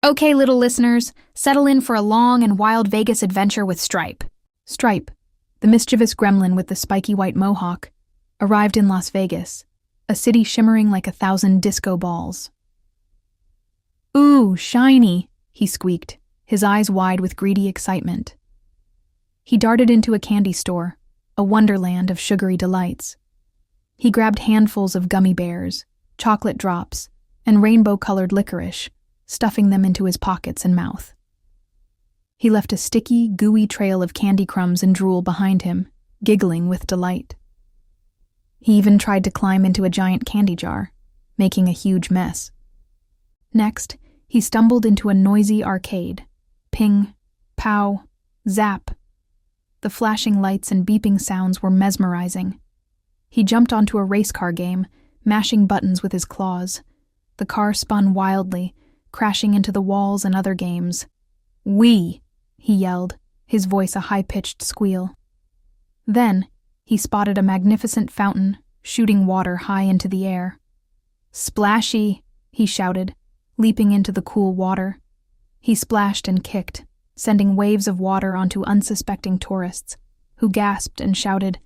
Okay, little listeners, settle in for a long and wild Vegas adventure with Stripe. Stripe, the mischievous gremlin with the spiky white mohawk, arrived in Las Vegas, a city shimmering like 1,000 disco balls. "Ooh, shiny," he squeaked, his eyes wide with greedy excitement. He darted into a candy store, a wonderland of sugary delights. He grabbed handfuls of gummy bears, chocolate drops, and rainbow-colored licorice, stuffing them into his pockets and mouth. He left a sticky, gooey trail of candy crumbs and drool behind him, giggling with delight. He even tried to climb into a giant candy jar, making a huge mess. Next, he stumbled into a noisy arcade. Ping, pow, zap. The flashing lights and beeping sounds were mesmerizing. He jumped onto a race car game, mashing buttons with his claws. The car spun wildly, crashing into the walls and other games. "Wee!" he yelled, his voice a high-pitched squeal. Then, he spotted a magnificent fountain, shooting water high into the air. "Splashy!" he shouted, leaping into the cool water. He splashed and kicked, sending waves of water onto unsuspecting tourists, who gasped and shouted,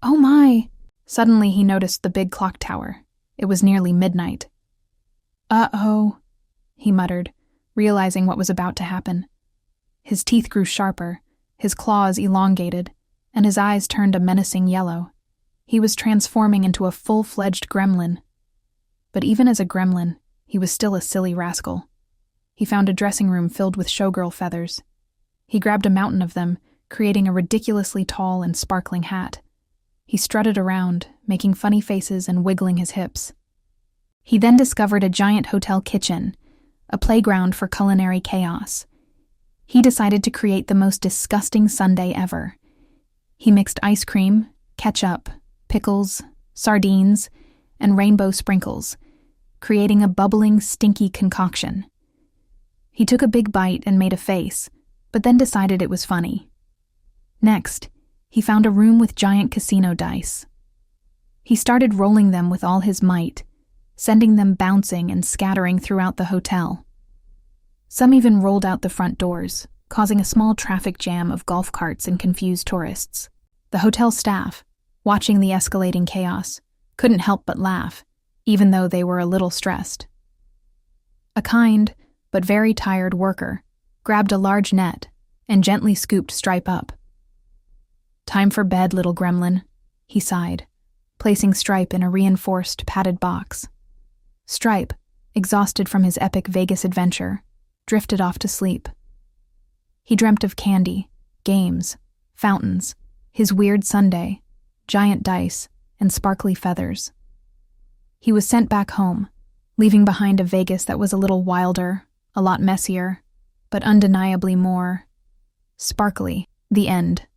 "Oh my!" Suddenly he noticed the big clock tower. It was nearly midnight. "Uh-oh," he muttered, realizing what was about to happen. His teeth grew sharper, his claws elongated, and his eyes turned a menacing yellow. He was transforming into a full-fledged gremlin. But even as a gremlin, he was still a silly rascal. He found a dressing room filled with showgirl feathers. He grabbed a mountain of them, creating a ridiculously tall and sparkling hat. He strutted around, making funny faces and wiggling his hips. He then discovered a giant hotel kitchen, a playground for culinary chaos. He decided to create the most disgusting sundae ever. He mixed ice cream, ketchup, pickles, sardines, and rainbow sprinkles, creating a bubbling, stinky concoction. He took a big bite and made a face, but then decided it was funny. Next, he found a room with giant casino dice. He started rolling them with all his might, sending them bouncing and scattering throughout the hotel. Some even rolled out the front doors, causing a small traffic jam of golf carts and confused tourists. The hotel staff, watching the escalating chaos, couldn't help but laugh, even though they were a little stressed. A kind, but very tired worker grabbed a large net and gently scooped Stripe up. "Time for bed, little gremlin," he sighed, placing Stripe in a reinforced, padded box. Stripe, exhausted from his epic Vegas adventure, drifted off to sleep. He dreamt of candy, games, fountains, his weird sundae, giant dice, and sparkly feathers. He was sent back home, leaving behind a Vegas that was a little wilder, a lot messier, but undeniably more sparkly. The end.